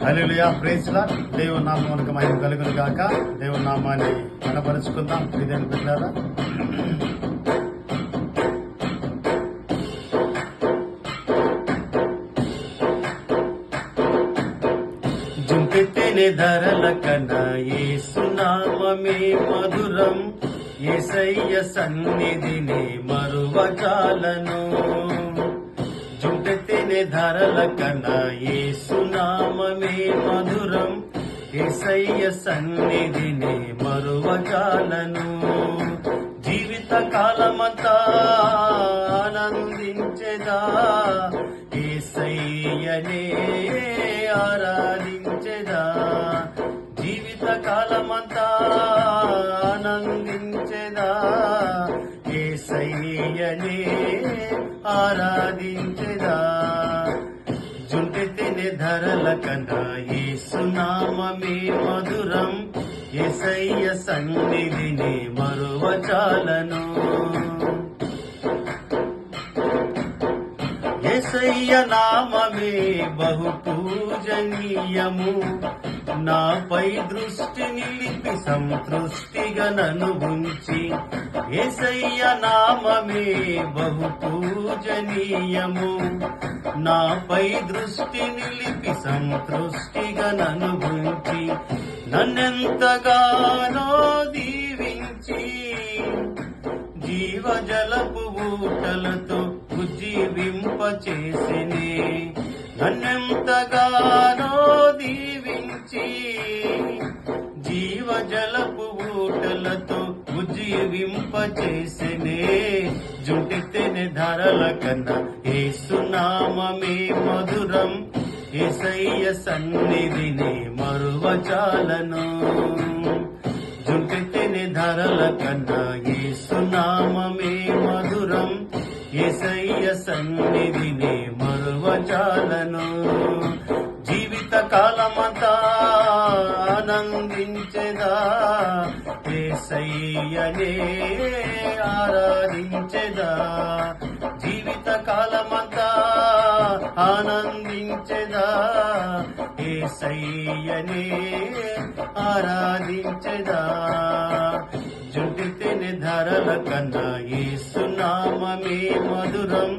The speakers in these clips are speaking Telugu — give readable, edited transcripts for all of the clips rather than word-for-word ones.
హల్లెలూయా, ప్రైజ్ లార్డ్. దేవుని నామమునకు మహిమ కలుగును గాక. దేవుని నామాన్ని కనపరుచుకుందాం. ఇదేం బిడ్డలారా, జుంపెత్తెని ధరల కన్నా యేసు నామమే మధురం. యేసయ్య సన్నిధిని మరువజాలను. జుంపెత్తెని ధరల కన్నా యేసు నామమే మధురం. యేసయ్య సన్నిధిని మరువజాలను. జీవిత కాలమంతా ఆనందించెదా, యేసయ్యనే ఆరాధించెదా. జీవిత కాలమంతా ఆనందించెదా, యేసయ్యనే ఆరాధించెదా. జుంటెత్తెని ధరల కన్నా యేసు నామమే మధురం. యేసయ్య సన్నిధిని మరువజాలను. యేసయ్య నామమే బహు పూజనీయము. నాపై దృష్టి నిలిపి సంతృష్టిగా నన్ను ఉంచి. యేసయ్య నామమే బహు పూజనీయము. నాపై దృష్టి నిలిపి సంతృష్టిగా నన్ను ఉంచి. నన్నెంతగానో దీవించి జీవజలపు ఊటలతో ఉజ్జీవింపచేసినే. నన్నెంతగానో దీవించి జీవజలపు ఊటలతో ఉజ్జీవింపచేసినే. జుంటెత్తెని ధరల కన్నా యేసు నామమే మధురం. యేసయ్య సన్నిధిని మరువజాలను. జుంటెత్తెని ధరల కన్నా యేసు నామమే మధురం. యేసయ్య సన్నిధిని మరువజాలను. జీవిత కాలమంతా ఆనందించెదా, యేసయ్యనే ఆరాధించెదా. జీవిత కాలమంతా ఆనందించెదా, యేసయ్యనే ఆరాధించెదా. జుంటెత్తెని ధరల కన్నా యేసు నామమే మధురం.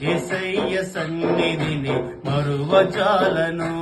యేసయ్య సన్నిధిని మరువజాలను.